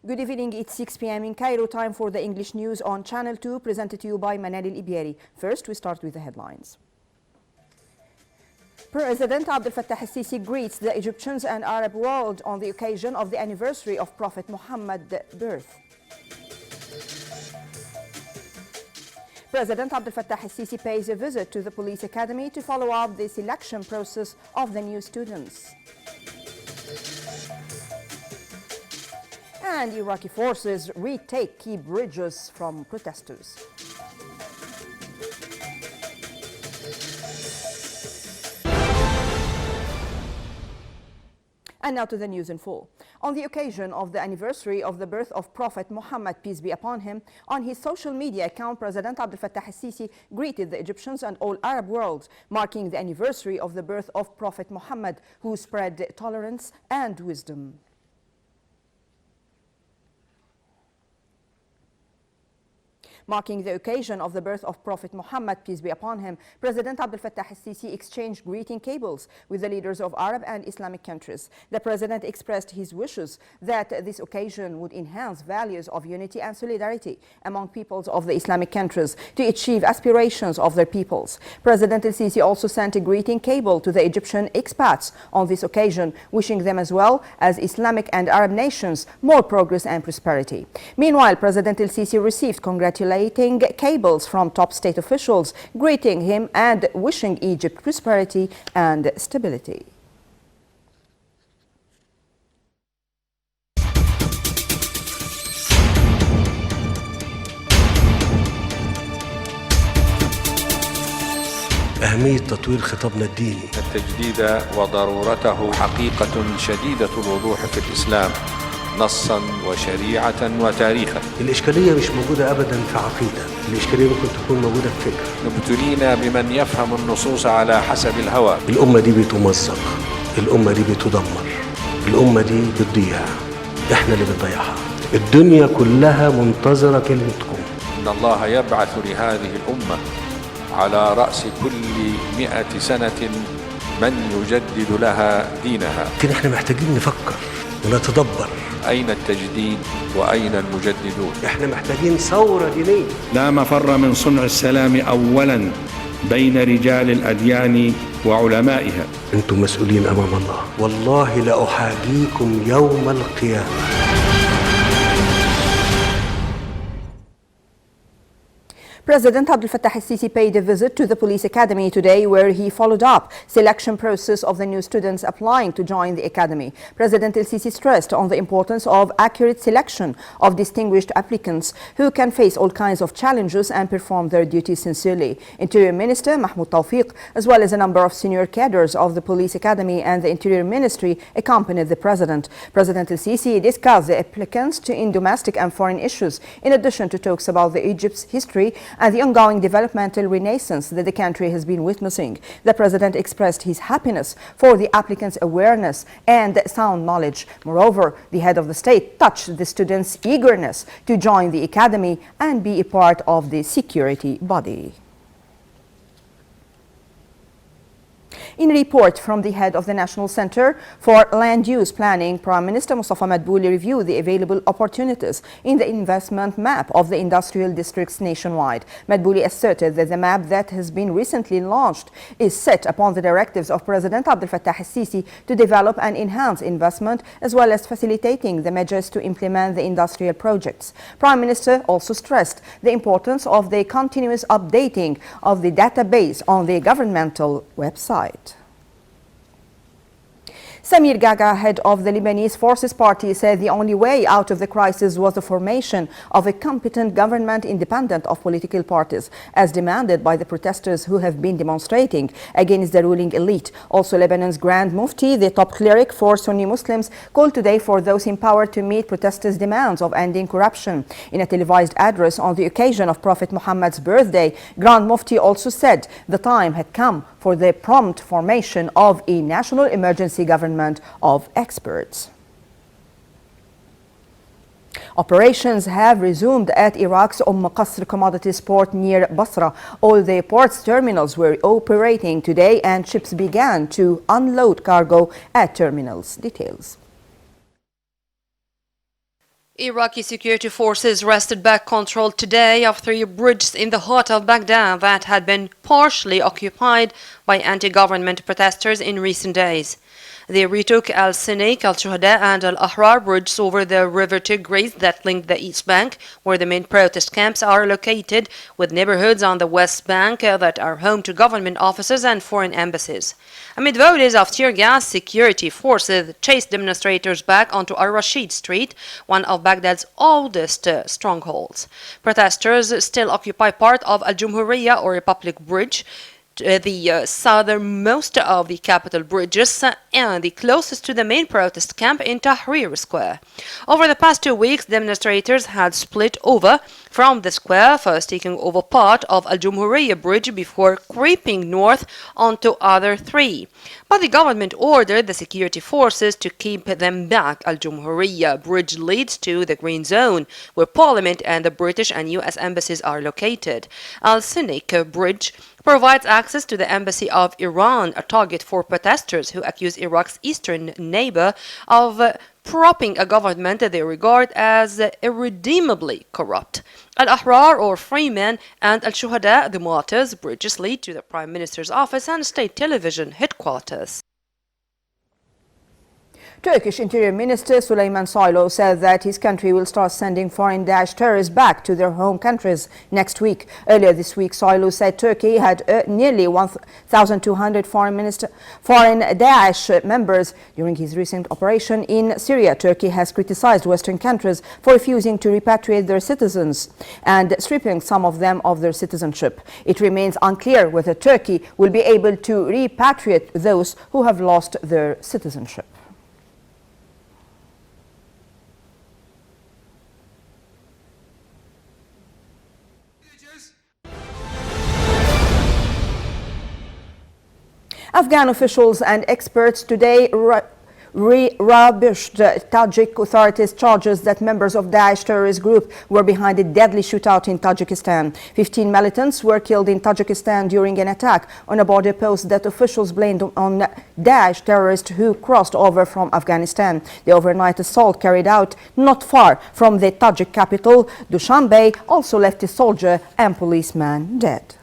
Good evening, it's 6 p.m. in Cairo, time for the English news on Channel 2, presented to you by Manal Al-Ibiari. First, we start with the headlines. President Abdel Fattah al-Sisi greets the Egyptians and Arab world on the occasion of the anniversary of Prophet Muhammad's birth. President Abdel Fattah al-Sisi pays a visit to the police academy to follow up the selection process of the new students. And Iraqi forces retake key bridges from protesters. And now to the news in full. On the occasion of the anniversary of the birth of Prophet Muhammad, peace be upon him, on his social media account, President Abdel Fattah al-Sisi greeted the Egyptians and all Arab world, marking the anniversary of the birth of Prophet Muhammad, who spread tolerance and wisdom. Marking the occasion of the birth of Prophet Muhammad, peace be upon him, President Abdel Fattah al-Sisi exchanged greeting cables with the leaders of Arab and Islamic countries. The president expressed his wishes that this occasion would enhance values of unity and solidarity among peoples of the Islamic countries to achieve aspirations of their peoples. President al-Sisi also sent a greeting cable to the Egyptian expats on this occasion, wishing them as well as Islamic and Arab nations more progress and prosperity. Meanwhile, President al-Sisi received congratulations cables from top state officials, greeting him and wishing Egypt prosperity and stability. أهمية تطوير خطابنا الديني. التجديد وضرورته حقيقة شديدة الوضوح في الإسلام نصا وشريعة وتاريخا. الإشكالية مش موجودة أبدا في عقيدة، الإشكالية ممكن تكون موجودة في فكر. ابتلينا بمن يفهم النصوص على حسب الهوى. الأمة دي بتمزق، الأمة دي بتدمر، الأمة دي بتضيع، إحنا اللي بنضيعها. الدنيا كلها منتظرة كلمتكم. إن الله يبعث لهذه الأمة على رأس كل 100 سنة من يجدد لها دينها. لكن إحنا محتاجين نفكر ونتدبر. أين التجديد وأين المجددون؟ احنا محتاجين ثورة دينية. لا مفر من صنع السلام أولا بين رجال الأديان وعلمائها. أنتم مسؤولين أمام الله، والله لأحاجيكم يوم القيامة. President Abdel Fattah al-Sisi paid a visit to the police academy today, where he followed up selection process of the new students applying to join the academy. President al-Sisi stressed on the importance of accurate selection of distinguished applicants who can face all kinds of challenges and perform their duties sincerely. Interior Minister Mahmoud Tawfiq, as well as a number of senior cadres of the police academy and the Interior Ministry, accompanied the president. President al-Sisi discussed the applicants in domestic and foreign issues, in addition to talks about Egypt's history and the ongoing developmental renaissance that the country has been witnessing. The president expressed his happiness for the applicants' awareness and sound knowledge. Moreover, the head of the state touched the students' eagerness to join the academy and be a part of the security body. In a report from the head of the National Center for Land Use Planning, Prime Minister Mustafa Madbouli reviewed the available opportunities in the investment map of the industrial districts nationwide. Madbouli asserted that the map that has been recently launched is set upon the directives of President Abdel Fattah al-Sisi to develop and enhance investment, as well as facilitating the measures to implement the industrial projects. Prime Minister also stressed the importance of the continuous updating of the database on the governmental website. Samir Gaga, head of the Lebanese Forces Party, said the only way out of the crisis was the formation of a competent government independent of political parties, as demanded by the protesters who have been demonstrating against the ruling elite. Also, Lebanon's Grand Mufti, the top cleric for Sunni Muslims, called today for those in power to meet protesters' demands of ending corruption. In a televised address on the occasion of Prophet Muhammad's birthday, Grand Mufti also said the time had come for the prompt formation of a national emergency government of experts. Operations have resumed at Iraq's Qasr commodities port near Basra. All the port's terminals were operating today and ships began to unload cargo at terminals. Details. Iraqi security forces wrested back control today of 3 bridges in the heart of Baghdad that had been partially occupied by anti-government protesters in recent days. They retook Al-Sinik, Al-Shuhada and Al-Ahrar bridges over the river Tigris that link the East Bank, where the main protest camps are located, with neighborhoods on the West Bank that are home to government offices and foreign embassies. Amid volleys of tear gas, security forces chased demonstrators back onto Al-Rashid Street, one of Baghdad's oldest strongholds. Protesters still occupy part of Al-Jumhuriyya or Republic Bridge, the southernmost of the capital bridges and the closest to the main protest camp in Tahrir Square. Over the past 2 weeks, demonstrators had split over from the square, first taking over part of Al-Jumhuriyya Bridge before creeping north onto other 3. But the government ordered the security forces to keep them back. Al-Jumhuriyya Bridge leads to the Green Zone, where Parliament and the British and US embassies are located. Al-Sinik Bridge provides access to the embassy of Iran, a target for protesters who accuse Iraq's eastern neighbor of propping a government that they regard as irredeemably corrupt. Al-Ahrar, or Freemen, and Al-Shuhada, the martyrs, bridges lead to the Prime Minister's office and state television headquarters. Turkish Interior Minister Süleyman Soylu said that his country will start sending foreign Daesh terrorists back to their home countries next week. Earlier this week, Soylu said Turkey had nearly 1,200 foreign Daesh members during his recent operation in Syria. Turkey has criticized Western countries for refusing to repatriate their citizens and stripping some of them of their citizenship. It remains unclear whether Turkey will be able to repatriate those who have lost their citizenship. Afghan officials and experts today rubbished Tajik authorities' charges that members of Daesh terrorist group were behind a deadly shootout in Tajikistan. 15 militants were killed in Tajikistan during an attack on a border post that officials blamed on Daesh terrorists who crossed over from Afghanistan. The overnight assault carried out not far from the Tajik capital, Dushanbe, also left a soldier and policeman dead.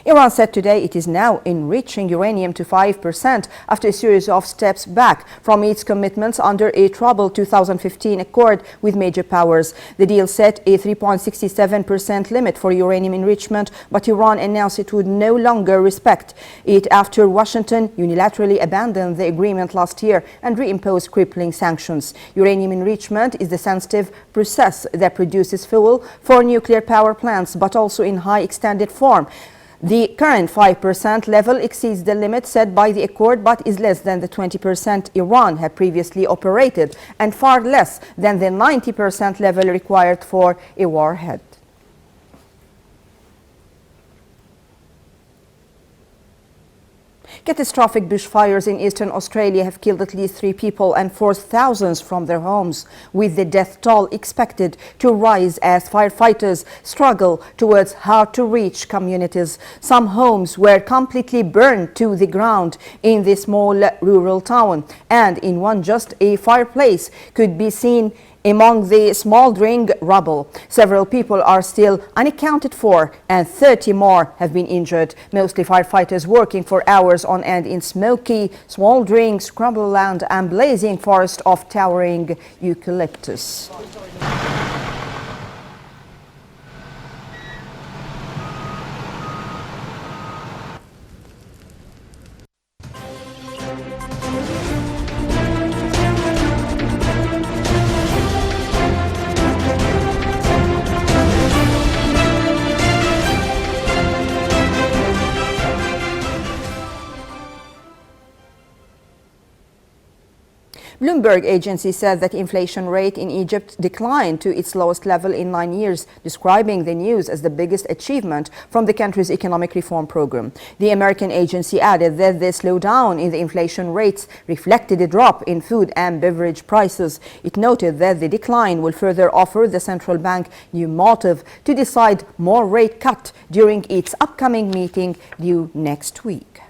Iran said today it is now enriching uranium to 5% after a series of steps back from its commitments under a troubled 2015 accord with major powers. The deal set a 3.67% limit for uranium enrichment, but Iran announced it would no longer respect it after Washington unilaterally abandoned the agreement last year and reimposed crippling sanctions. Uranium enrichment is the sensitive process that produces fuel for nuclear power plants, but also in high extended form. The current 5% level exceeds the limit set by the accord, but is less than the 20% Iran had previously operated and far less than the 90% level required for a warhead. Catastrophic bushfires in eastern Australia have killed at least 3 people and forced thousands from their homes, with the death toll expected to rise as firefighters struggle towards hard-to-reach communities. Some homes were completely burned to the ground in the small rural town, and in one just a fireplace could be seen among the smoldering rubble. Several people are still unaccounted for and 30 more have been injured, mostly firefighters working for hours on end in smoky, smoldering scrubland and blazing forest of towering eucalyptus. Bloomberg agency said that inflation rate in Egypt declined to its lowest level in 9 years, describing the news as the biggest achievement from the country's economic reform program. The American agency added that the slowdown in the inflation rates reflected a drop in food and beverage prices. It noted that the decline will further offer the central bank new motive to decide more rate cut during its upcoming meeting due next week.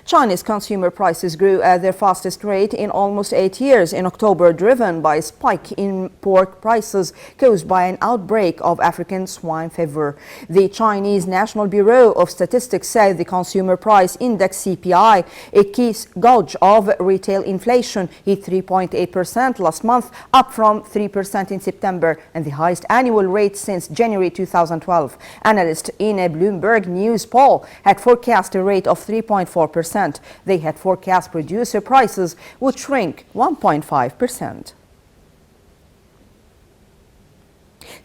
Chinese consumer prices grew at their fastest rate in almost 8 years in October, driven by a spike in pork prices caused by an outbreak of African swine fever. The Chinese National Bureau of Statistics said the consumer price index CPI, a key gauge of retail inflation, hit 3.8% last month, up from 3% in September, and the highest annual rate since January 2012. Analysts in a Bloomberg News poll had forecast a rate of 3.4%. They had forecast producer prices would shrink 1.5%.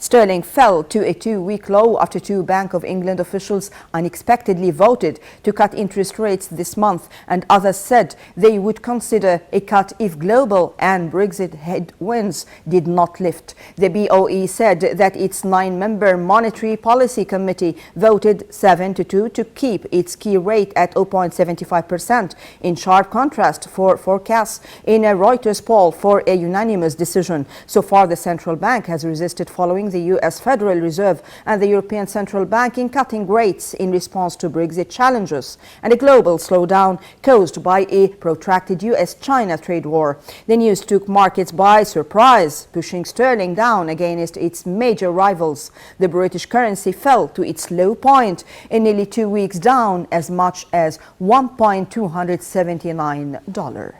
Sterling fell to a 2-week low after 2 Bank of England officials unexpectedly voted to cut interest rates this month, and others said they would consider a cut if global and Brexit headwinds did not lift. The BOE said that its 9-member Monetary Policy Committee voted 7-2 to keep its key rate at 0.75%, in sharp contrast for forecasts in a Reuters poll for a unanimous decision. So far, the central bank has resisted following the U.S. Federal Reserve and the European Central Bank in cutting rates in response to Brexit challenges and a global slowdown caused by a protracted U.S.-China trade war. The news took markets by surprise, pushing sterling down against its major rivals. The British currency fell to its low point in nearly 2 weeks, down as much as $1.279.